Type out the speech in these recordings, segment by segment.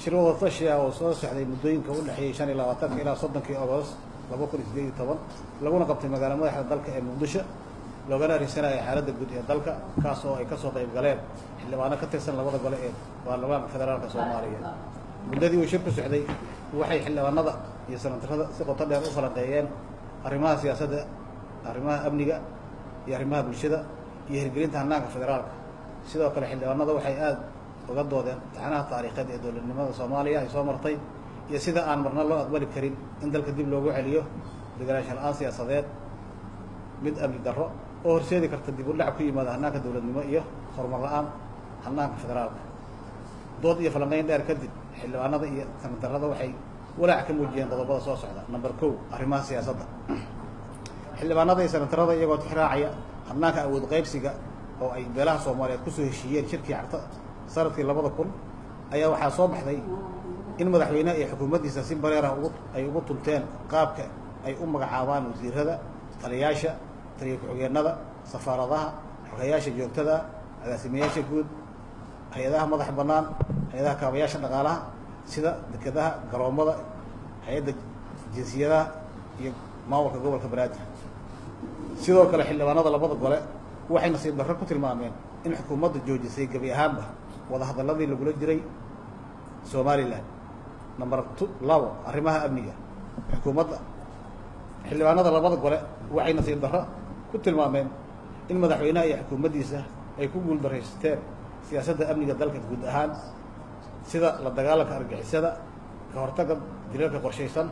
shir wada tashi ah oo soo socday muddooyinka u dhaxeeyay 25 ilaa 30 Agost 2018 laguna qabtay magaalada madaxda dalka ee Muqdisho loogana risanay xaaladda guud ee dalka kaas oo ay ka soo qayb galeen xildhibaano ka tirsan labada gole ee baarlamaanka federaalka Soomaaliya. muddadii uu shirku socday waxay xildhibaanada iyo senatarada si qoto dheer u falanqeeyeen arrimaha siyaasadda, arrimaha amniga iyo arrimaha bulshada iyo hirgelinta hannaanka federaalka. sidoo kale xildhibaanada waxay aad uga doodeen taxanaha taariikheed ee dowladnimada Soomaaliya ay soo martay iyo sida aan marna loo aqbali karin in dalka dib loogu celiyo deganaansho la'aan siyaasadeed, mid amni darro oo horseedi karta dib u dhac ku yimaada hannaanka dowladnimo iyo horumar la'aan hannaanka federaalka. dood iyo falanqeyn dheer kadib xildhibaanada iyo senatarada waxay walaac ka muujiyeen qodobada soo socda. Number 1 arrimaha siyaasadda. xildhibaanada iyo senatarada iyagoo tixraacaya hannaanka awood qaybsiga oo ay beelaha Soomaaliyeed ku soo heshiiyeen shirkii carta sanadkii 2000 ayaa waxaa soo baxday in madaxweynaha iyo xukuumaddiisa si bareer ah ay ugu tunteen qaabka ay u magacaabaan wasiirada, taliyayaasha, taliya ku-xigeenada, safaaradaha, xogayaasha joogtada, agaasimayaasha guud, hay-adaha madax bannaan, hay-adaha kaabayaasha dhaqaalaha sida dekedaha, garoomada, hay-adda jinsiyadaha iyo maamulka gobolka Banaadir. sidoo kale xildhibaanada labada gole waxay nasiib darro ku tilmaameen in xukuumadda joojisay gabi ahaanba wada hadalladii lagula jiray Somaliland. Number 2 arrimaha amniga. xukuumadda xildhibaanada labada gole waxay nasiib darro ku tilmaameen in madaxweynaha iyo xukuumaddiisa ay ku guuldareysteen siyaasadda amniga dalka guud ahaan sida la dagaalanka argixisada, ka hortagga dilalka qorshaysan.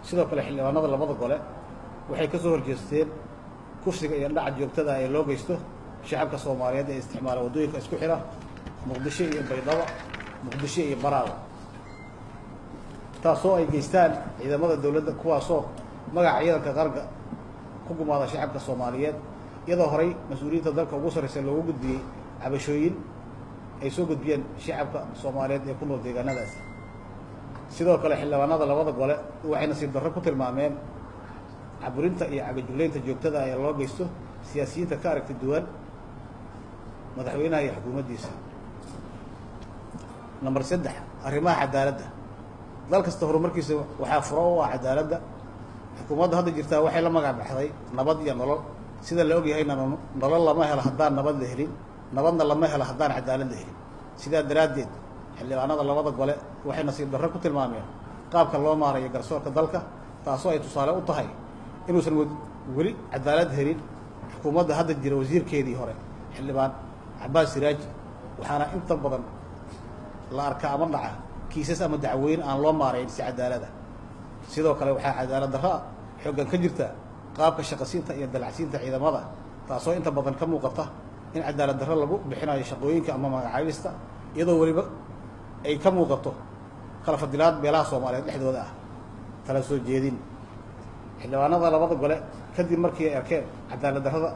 sidoo kale xildhibaanada labada gole waxay ka soo horjeesteen kufsiga iyo dhaca joogtada ee loo geysto shacabka Soomaaliyeed ee isticmaala waddooyinka isku xira Muqdisho iyo Baydhabo, Muqdisho iyo Baraabo, taasoo ay geystaan ciidamada dowladda kuwaasoo magaca ciidanka qaranka ku gumaada shacabka Soomaaliyeed iyadoo horey mas'uuliyiinta dalka ugu sarreysay loogu gudbiyey cabashooyin ay soo gudbiyeen shacabka Soomaaliyeed ee ku nool deegaanadaasi. sidoo kale xildhibaanada labada gole waxay nasiib darro ku tilmaameen caburinta iyo cagajuglaynta joogtada ee loo geysto siyaasiyiinta ka aragti duwan madaxweynaha iyo xukuumaddiisa. Number 3 arrimaha cadaaladda. dal kasta horumarkiisa waxaa furo u ah cadaaladda. xukuumadda hadda jirtaa waxay la magac baxday nabad iyo nolol. sida la ogyahayna nolol lama helo haddaan nabad la helin, nabadna lama helo haddaan cadaalad la helin. sidaa daraaddeed xildhibaanada labada gole waxay nasiib darro ku tilmaameen qaabka loo maarayo garsoorka dalka, taasoo ay tusaale u tahay inuusan weli cadaalad helin xukuumadda hadda jira wasiirkeedii hore xildhibaan Cabbaas Siraaji, waxaana inta badan la arkaa ama dhaca kiisas ama dacwooyin aan loo maarayn si cadaalad ah. sidoo kale waxaa cadaalad darro xooggan ka jirta qaabka shaqasiinta iyo dalacsiinta ciidamada, taasoo inta badan ka muuqata in cadaalad darro lagu bixinayo shaqooyinka ama magacaabista iyadoo weliba ay ka muuqato kala fadilaad beelaha Soomaaliyeed dhexdooda ah. tala soo jeedin xildhibaanada labada gole kadib markii ay arkeen cadaalad darrada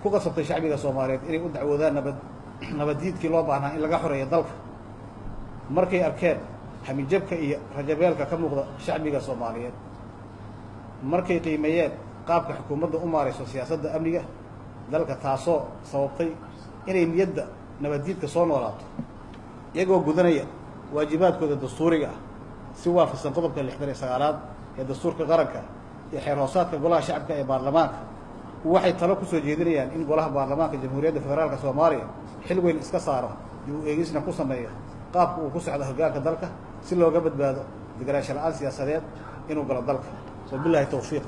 ku qasabtay shacbiga Soomaaliyeed inay u dacwoodaan nabadiidkii loo baahnaa in laga xoreeyo dalka, markay arkeen hamijabka iyo rajabeelka ka muuqda shacbiga Soomaaliyeed, markay qiimeeyeen qaabka xukuumadda u maarayso siyaasadda amniga dalka taasoo sababtay inay niyadda nabadiidka soo noolaato iyagoo gudanaya waajibaadkooda dastuuriga ah si waafaqsan qodobka 69aad ee dastuurka qaranka iyo xeer hoosaadka golaha shacabka ee baarlamaanka. waxay talo ku soo jeedinayaan in golaha baarlamaanka Jamhuuriyadda Federaalka Soomaaliya xil weyn iska saaro iyo eegisna ku sameeyo qaabka uu ku socdo hoggaanka dalka si looga badbaado deganaansho la'aan siyaasadeed inuu galo dalka. wabillahi tawfiiq.